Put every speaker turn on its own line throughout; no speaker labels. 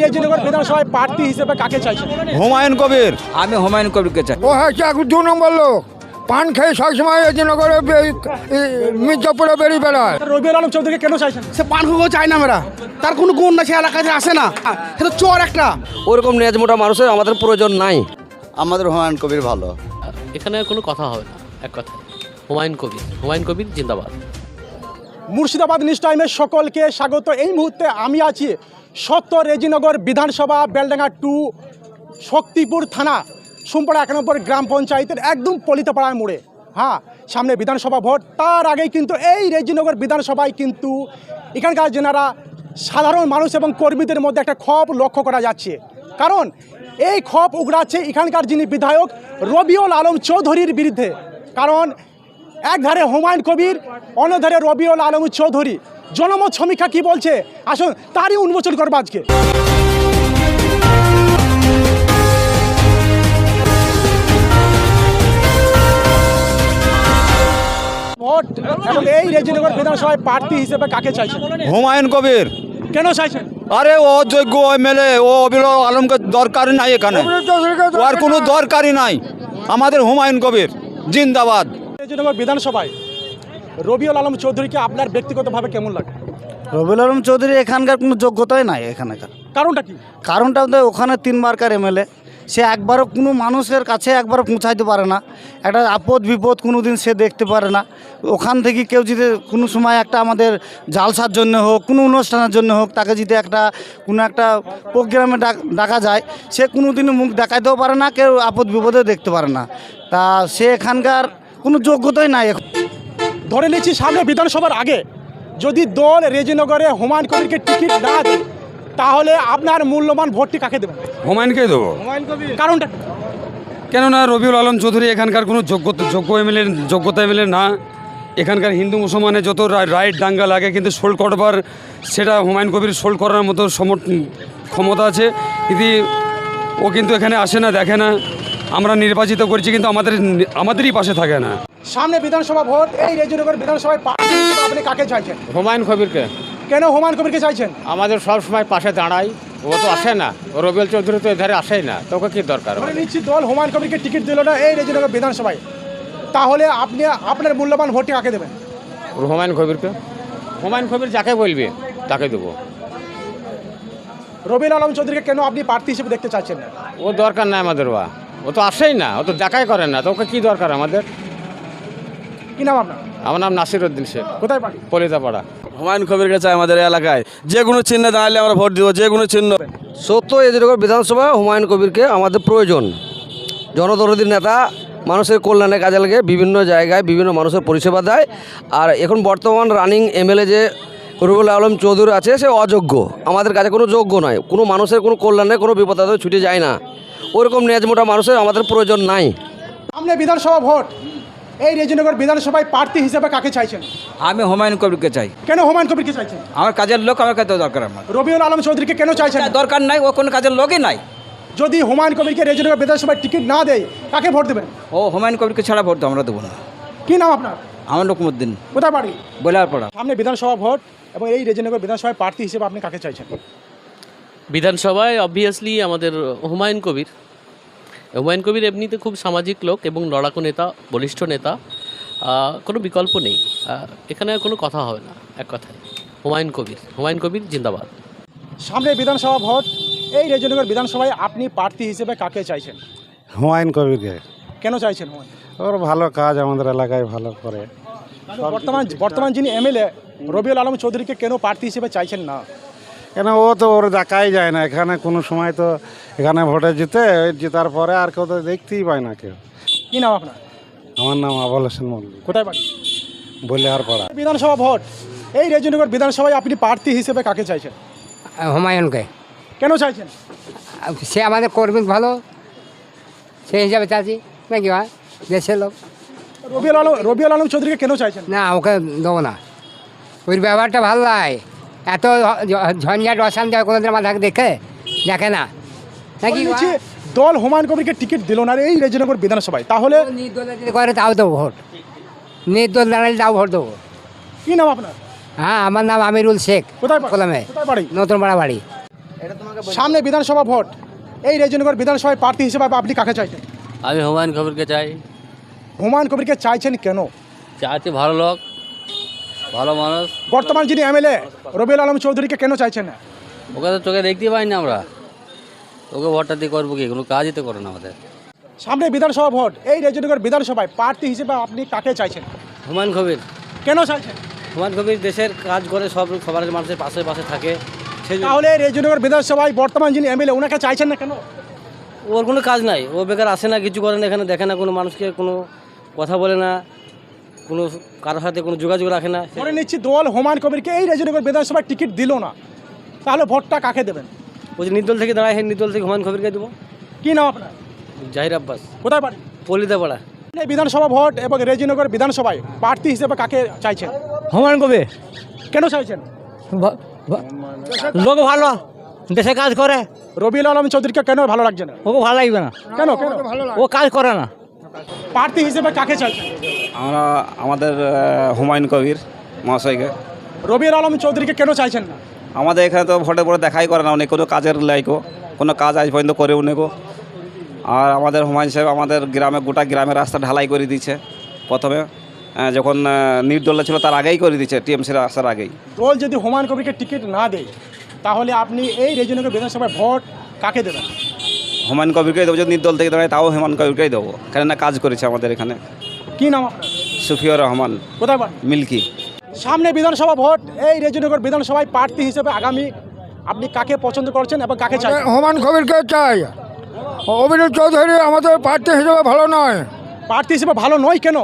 রেজিনগর বিধানসভায় প্রার্থী হিসেবে কাকে চাইছেন?
হুমায়ুন কবির।
আমি হুমায়ুন কবিরকে চাই।
ও হচ্ছে এক 2 নম্বর লোক, পান খেয়ে সবসময় রেজিনগরে মির্জাপুরে বেরিয়ে বেড়ায়।
রবিউল আলম চৌধুরীকে কেন চাইছেন?
সে পান খেয়েও চায় না আমরা, তার কোনো গুণ না, সে এলাকাতে আসে না, সে তো চোর একটা।
ওরকম নেজমোটা মানুষের আমাদের প্রয়োজন নাই।
আমাদের হুমায়ুন কবির ভালো।
এখানে কোনো কথা হবে না, এক কথা হুমায়ুন কবির জিন্দাবাদ।
মুর্শিদাবাদ নিউজ টাইমের সকলকে স্বাগত। এই মুহূর্তে আমি আছি সত্তর রেজিনগর বিধানসভা বেলডাঙ্গা 2 শক্তিপুর থানা সোমপাড়া 1 নম্বর গ্রাম পঞ্চায়েতের একদম পলিতাপাড়ার মোড়ে। হ্যাঁ, সামনে বিধানসভা ভোট, তার আগেই কিন্তু এই রেজিনগর বিধানসভায় কিন্তু এখানকার যেনারা সাধারণ মানুষ এবং কর্মীদের মধ্যে একটা ক্ষোভ লক্ষ্য করা যাচ্ছে। কারণ এই ক্ষোভ উগড়াচ্ছে এখানকার যিনি বিধায়ক রবিউল আলম চৌধুরীর বিরুদ্ধে। কারণ একধারে হুমায়ুন কবির, অন্যধারে রবিউল আলম চৌধুরী। জনমত সমীক্ষা কি বলছে আসুন তারই উন্মোচন করবো আজকে। ভোট এবং এই রেজিনগর বিধানসভায় প্রার্থী হিসেবে কাকে চাইছেন?
হুমায়ুন কবির।
কেন চাইছেন?
আরে ও যোগ্য এমএলএ, ও রবিউল আলমকে দরকারই নাই এখানে, ওর কোনো দরকারই নাই। আমাদের হুমায়ুন কবির জিন্দাবাদ।
রেজিনগর বিধানসভায় রবিউল আলম চৌধুরীকে আপনার ব্যক্তিগতভাবে কেমন লাগে?
রবিউল আলম চৌধুরী এখানকার কোনো যোগ্যতাই নাই এখানকার।
কারণটা কি?
কারণটা ওখানে 3 বারকার এমএলএ, সে একবারও কোনো মানুষের কাছে একবারও পৌঁছাইতে পারে না। একটা আপদ বিপদ কোনো দিন সে দেখতে পারে না। ওখান থেকে কেউ যদি কোনো সময় একটা আমাদের জালসার জন্য হোক, কোনো অনুষ্ঠানের জন্য হোক, তাকে যদি কোনো একটা প্রোগ্রামে ডাকা যায়, সে কোনো দিনও মুখ দেখাইতেও পারে না, কেউ আপদ বিপদে দেখতে পারে না। তা সে এখানকার কোনো যোগ্যতাই নাই।
ধরে নিচ্ছি সামনে বিধানসভার আগে যদি দল রেজিনগরে হুমায়ুন কবিরকে টিকিট না দেয়, তাহলে আপনার মূল্যবান ভোটটি কাকে দেবেন?
হুমায়ুনকে দেবো।
কারণটা?
কেননা রবিউল আলম চৌধুরী এখানকার কোনো যোগ্যতা এমএলএ না। এখানকার হিন্দু মুসলমানের যত রাইট দাঙ্গা লাগে, কিন্তু সোল্ড করবার সেটা হুমায়ুন কবির সোল্ড করার মতো ক্ষমতা আছে। কিন্তু ও কিন্তু এখানে আসে না, দেখে না। আমরা নির্বাচিত করছি, কিন্তু আমাদেরই পাশে থাকে না।
সামনে বিধানসভা ভোট, এই রেজিনগর বিধানসভায় প্রার্থী হিসেবে আপনি কাকে চাইছেন?
হুমায়ুন কবিরকে।
কেন হুমায়ুন কবিরকে চাইছেন?
আমাদের সব সময় পাশে দাঁড়াই, ও তো আসে না। রবিউল চৌধুরী তো এধারে আসেই না, তোকে কি দরকার?
ধরে নিচ্ছি দল হুমায়ুন কবিরকে টিকিট দিল না এই রেজিনগর বিধানসভায়, তাহলে আপনি আপনার মূল্যবান ভোটটি কাকে দেবেন?
হুমায়ুন কবিরকে। হুমায়ুন কবির যাকে বলবে তাকে দেবো।
রবিউল আলম চৌধুরীকে কেন আপনি প্রার্থী হিসেবে দেখতে চাচ্ছেন না?
ও দরকার নাই আমাদের, ও তো আসেই না, ও তো দেখাই করেন না, তোকে কি দরকার আমাদের?
কি নাম আপনার?
আমার নাম নাসিরউদ্দিন শেখ।
কোথায় পার্টি?
পলিতাপাড়া।
হুমায়ুন কবিরকে চাই আমাদের এলাকায়। যে কোনো চিহ্নে দাঁড়ালে আমরা ভোট দিব, যে কোনো চিহ্ন। সত্তর রেজিনগর বিধানসভা হুমায়ুন কবিরকে আমাদের প্রয়োজন। জনদরদী নেতা, মানুষের কল্যাণে কাজে লাগে, বিভিন্ন জায়গায় বিভিন্ন মানুষের পরিষেবা দেয়। আর এখন বর্তমান রানিং এমএলএ যে রবিউল আলম চৌধুরী আছে, সে অযোগ্য, আমাদের কাছে কোনো যোগ্য নয়। কোনো মানুষের কোনো কল্যাণে কোনো বিপদ ছুটে যায় না। ওরকম নেজমোটা মানুষের আমাদের প্রয়োজন নাই।
সামনে বিধানসভা ভোট, এই রেজিনগর বিধানসভায় প্রার্থী হিসেবে কাকে চাইছেন?
আমি হুমায়ুন কবিরকে চাই।
কেন হুমায়ুন কবিরকে চাইছেন?
আমার কাজের লোক, আমার কাছে দরকার। আমার
রবিউল আলম চৌধুরীকে কেন চাইছেন?
দরকার নাই, ও কোনো কাজের লোকই নাই।
যদি হুমায়ুন কবিরকে রেজিনগর বিধানসভায় টিকিট না দেয়, কাকে ভোট দেবেন?
ও হুমায়ুন কবিরকে ছাড়া ভোট আমরা দেবো না।
কি নাম আপনার?
আমার লোকমুদ্দিন।
কোথায় বাড়ি?
বইলারপাড়া।
সামনে বিধানসভা ভোট এবং এই রেজিনগর বিধানসভায় প্রার্থী হিসেবে আপনি কাকে চাইছেন?
বিধানসভায় অবভিয়াসলি আমাদের হুমায়ুন কবির এমনিতে খুব সামাজিক লোক এবং লড়াকু নেতা, বলিষ্ঠ নেতা, কোনো বিকল্প নেই। এখানে কোনো কথা হবে না, এক কথায় হুমায়ুন কবির জিন্দাবাদ।
সামনে বিধানসভা ভোট, এই রেজিনগর বিধানসভায় আপনি প্রার্থী হিসেবে কাকে চাইছেন?
হুমায়ুন কবিরকে।
কেন চাইছেন?
ওর ভালো কাজ আমাদের এলাকায় ভালো করে।
বর্তমান যিনি এমএলএ রবিউল আলম চৌধুরীকে কেন প্রার্থী হিসেবে চাইছেন না?
কেন ও তো ওর দেখাই যায় না এখানে কোনো সময়। তো এখানে ভোটে জেতার পরে আর কেউ তো দেখতেই পায় না কেউ।
কি নাম আপনার?
আমার নাম আবুল হোসেন মল্লিক।
কোথায় বাড়ি?
বলিহারপাড়া।
বিধানসভা ভোট, এই রেজিনগর বিধানসভায় আপনি প্রার্থী হিসেবে কাকে চাইছেন?
হুমায়ুনকে।
কেন চাইছেন?
সে আমাদের কর্মী ভালো, সেই হিসাবে চাচ্ছি নাকি হয় দেশের লোক।
রবিউল আলম চৌধুরীকে কেন চাইছেন?
না, ওকে দেবো না। ওই ব্যবহারটা ভালো লাগে, এত ঝঞ্ঝাট অশান্তি হয় কোনোদিন আমার দেখে না নাকি?
দল হুমায়ুন কবিরকে টিকিট দিল না এই রেজিনগর বিধানসভায়, তাহলে
করে তাও দেবো ভোট, নির্দল দাঁড়ালে তাও ভোট দেবো।
কি নাম আপনার?
হ্যাঁ, আমার নাম আমিরুল শেখ।
কোথায়
কলমে,
বাড়ি?
নতুন পাড়া বাড়ি।
সামনে বিধানসভা ভোট, এই রেজিনগর বিধানসভায় প্রার্থী হিসেবে আপনি কাকে চাইছেন?
আমি হুমায়ুন কবিরকে চাই।
হুমায়ুন কবিরকে চাইছেন কেন?
চাইছি ভালো লোক, ভালো মানুষ।
বর্তমান যিনি এমএলএ রবিউল আলম চৌধুরীকে কেন চাইছেন না?
ওকে তো চোখে দেখতে পাই না আমরা, ওকে ভোটটা দিয়ে করবো কি? কোনো কাজই তো করে না আমাদের।
সামনে বিধানসভা ভোট, এই রেজিনগর বিধানসভায় প্রার্থী হিসেবে আপনি কাকে চাইছেন?
হুমায়ুন কবির।
কেন চাইছেন?
হুমায়ুন কবির দেশের কাজ করে, সবার মানুষের পাশে পাশে থাকে। সেই
তাহলে রেজিনগর বিধানসভায় বর্তমান যিনি এমএলএ ওনাকে চাইছেন না কেন?
ওর কোনো কাজ নাই, ও বেকার আসে না, কিছু করে না, এখানে দেখে না, কোনো মানুষকে কোনো কথা বলে না, কোনো কারোর সাথে কোনো যোগাযোগ রাখে না।
ধরে নিচ্ছি দল হুমায়ুন কবিরকে এই রেজিনগর বিধানসভায় টিকিট দিল না, তাহলে ভোটটা কাকে দেবেন?
ওই যে নির্দল থেকে দাঁড়ায়, সেই নির্দল থেকে হুমায়ুন কবিরকে দেবো।
কি নাম আপনার?
জাহির আব্বাস।
কোথায় বাড়ি?
পল্লিদাপাড়া।
এই বিধানসভা ভোট এবং রেজিনগর বিধানসভায় প্রার্থী হিসেবে কাকে চাইছেন?
হুমায়ুন কবির।
কেন চাইছেন?
লোক ভালো, দেশে কাজ করে।
রবিউল আলম চৌধুরীকে কেন ভালো লাগছে না?
ওকে ভালো লাগবে না,
কেন কেন?
ও কাজ করে না।
প্রার্থী হিসেবে কাকে চাইছেন?
আমরা আমাদের হুমায়ুন কবির মহাশয়কে।
রবিউল আলম চৌধুরীকে কেন চাইছেন না?
আমাদের এখানে তো ভোটের পরে দেখাই করে না, অনেক কোনো কাজের লাইকও কোনো কাজ আজ পর্যন্ত করেও নেগো। আর আমাদের হুমায়ুন সাহেব আমাদের গ্রামে গোটা গ্রামের রাস্তা ঢালাই করে দিচ্ছে। প্রথমে যখন নির্দল ছিল তার আগেই করে দিচ্ছে, টিএমসির আসার আগেই।
দল যদি হুমায়ুন কবিরকে টিকিট না দেয়, তাহলে আপনি এই রেজিনগর বিধানসভায় ভোট কাকে দেবেন?
হুমায়ুন কবিরকেই দেবো। যদি নির্দল থেকে দাঁড়ায় তাও হুমায়ুন কবিরকেই দেবো, কেননা কাজ করেছে আমাদের এখানে।
কি নাম আপনার?
সুফিয়র রহমান
কোথায় বাড়ি?
মিল্কি।
সামনে বিধানসভা ভোট, এই রেজিনগর বিধানসভায় প্রার্থী হিসেবে আগামী আপনি কাকে পছন্দ করছেন এবং কাকে চাই?
হুমায়ুন কবিরকে চাই। অভিজিৎ চৌধুরী আমাদের প্রার্থী হিসেবে ভালো নয়।
প্রার্থী হিসেবে ভালো নয় কেন?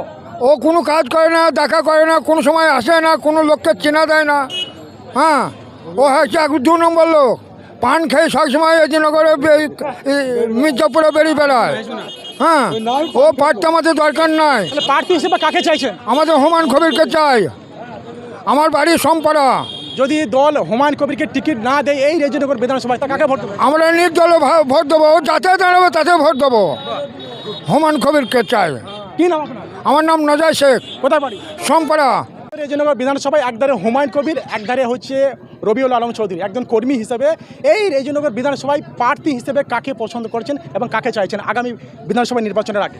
ও কোনো কাজ করে না, দেখা করে না, কোনো সময় আসে না, কোনো লোককে চেনা দেয় না। হ্যাঁ, ও হচ্ছে এক 2 নম্বর লোক। পান খেয়ে সবসময় রেজিনগরে মির্জাপুরে বেরিয়ে বেড়ায়। হ্যাঁ, ও প্রার্থী আমাদের দরকার নাই।
তাহলে প্রার্থী হিসেবে কাকে চাইছেন?
আমাদের হুমায়ুন কবিরকে চাই। আমার বাড়ি সোমপাড়া।
যদি দল হুমায়ুন কবিরকে টিকিট না দেয় এই রেজিনগর বিধানসভায়, তা কাকে ভোট দেবেন?
আমরা নির্দলে ভোট দেবো, ও যাতে দাঁড়াবে তাতে ভোট দেবো। হুমায়ুন কবিরকে চাই।
কি নাম আপনার?
আমার নাম নজর শেখ।
কোথায় বাড়ি?
সোমপাড়া।
রেজিনগর বিধানসভায় একধারে হুমায়ুন কবির, একধারে হচ্ছে রবিউল আলম চৌধুরী। একজন কর্মী হিসেবে এই রেজিনগর বিধানসভায় প্রার্থী হিসেবে কাকে পছন্দ করছেন এবং কাকে চাইছেন আগামী বিধানসভা নির্বাচনের আগে?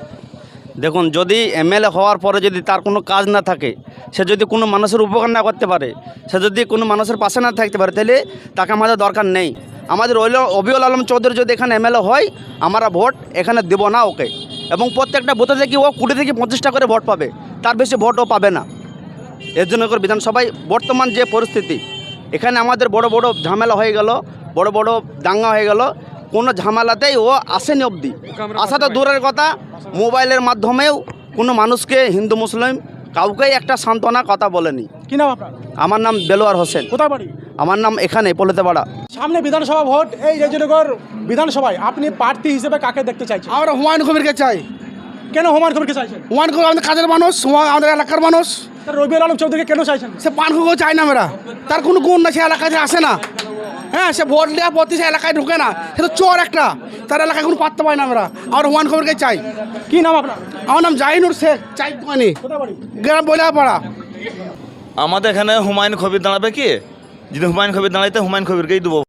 দেখুন, যদি এমএলএ হওয়ার পরে যদি তার কোনো কাজ না থাকে, সে যদি কোনো মানুষের উপকার না করতে পারে, সে যদি কোনো মানুষের পাশে না থাকতে পারে, তাহলে তাকে আমাদের দরকার নেই। আমাদের রবিউল আলম চৌধুরী যদি এখানে এমএলএ হয়, আমরা ভোট এখানে দেব না ওকে। এবং প্রত্যেকটা বুথে থেকে ও 20 থেকে 25টা করে ভোট পাবে, তার বেশি ভোট ও পাবে না। এর জন্য বিধানসভায় বর্তমান যে পরিস্থিতি, এখানে আমাদের বড় বড় ঝামেলা হয়ে গেল, বড় বড় দাঙ্গা হয়ে গেল, কোনো ঝামেলাতেই ও আসেনি অবধি। আসা তো দূরের কথা, মোবাইলের মাধ্যমেও কোনো মানুষকে, হিন্দু মুসলিম কাউকেই একটা সান্ত্বনা কথা বলেনি।
কি নাম আপনার?
আমার নাম দেলোয়ার হোসেন।
কোথায় বাড়ি?
আমার নাম এখানে পল্লিদাপাড়া।
সামনে বিধানসভা ভোট, এই রেজিনগর বিধানসভায় আপনি প্রার্থী হিসেবে কাকে দেখতে চাইছেন?
আমরা হুমায়ুন কবিরকে চাই।
কেন হুমায়ুন কবিরকে চাইছেন?
হুমায়ুন কবির আমাদের কাজের মানুষ, আমাদের এলাকার মানুষ।
তা রবিউল আলম চৌধুরীকে কেন চাইছেন?
সে পান খেয়েও চাই না আমরা, তার কোনো গুণ না, সে এলাকায় আসে না। হ্যাঁ, সে ভোট দেওয়া প্রতি সে এলাকায় ঢুকে না, সে তো চোর একটা, তার এলাকায় কোনো পাত্তা পাই না আমরা। আমরা হুমায়ুন কবিরকে চাই।
কি নাম আপনার?
আমার নাম জাহিনুর শেখ, চাই দোকানি,
কোথায় বাড়ি?
গ্রাম বইলাপাড়া।
আমাদের এখানে হুমায়ুন কবির দাঁড়াবে কি? যদি হুমায়ুন কবির দাঁড়াইতে হুমায়ুন কবিরকেই দেবো।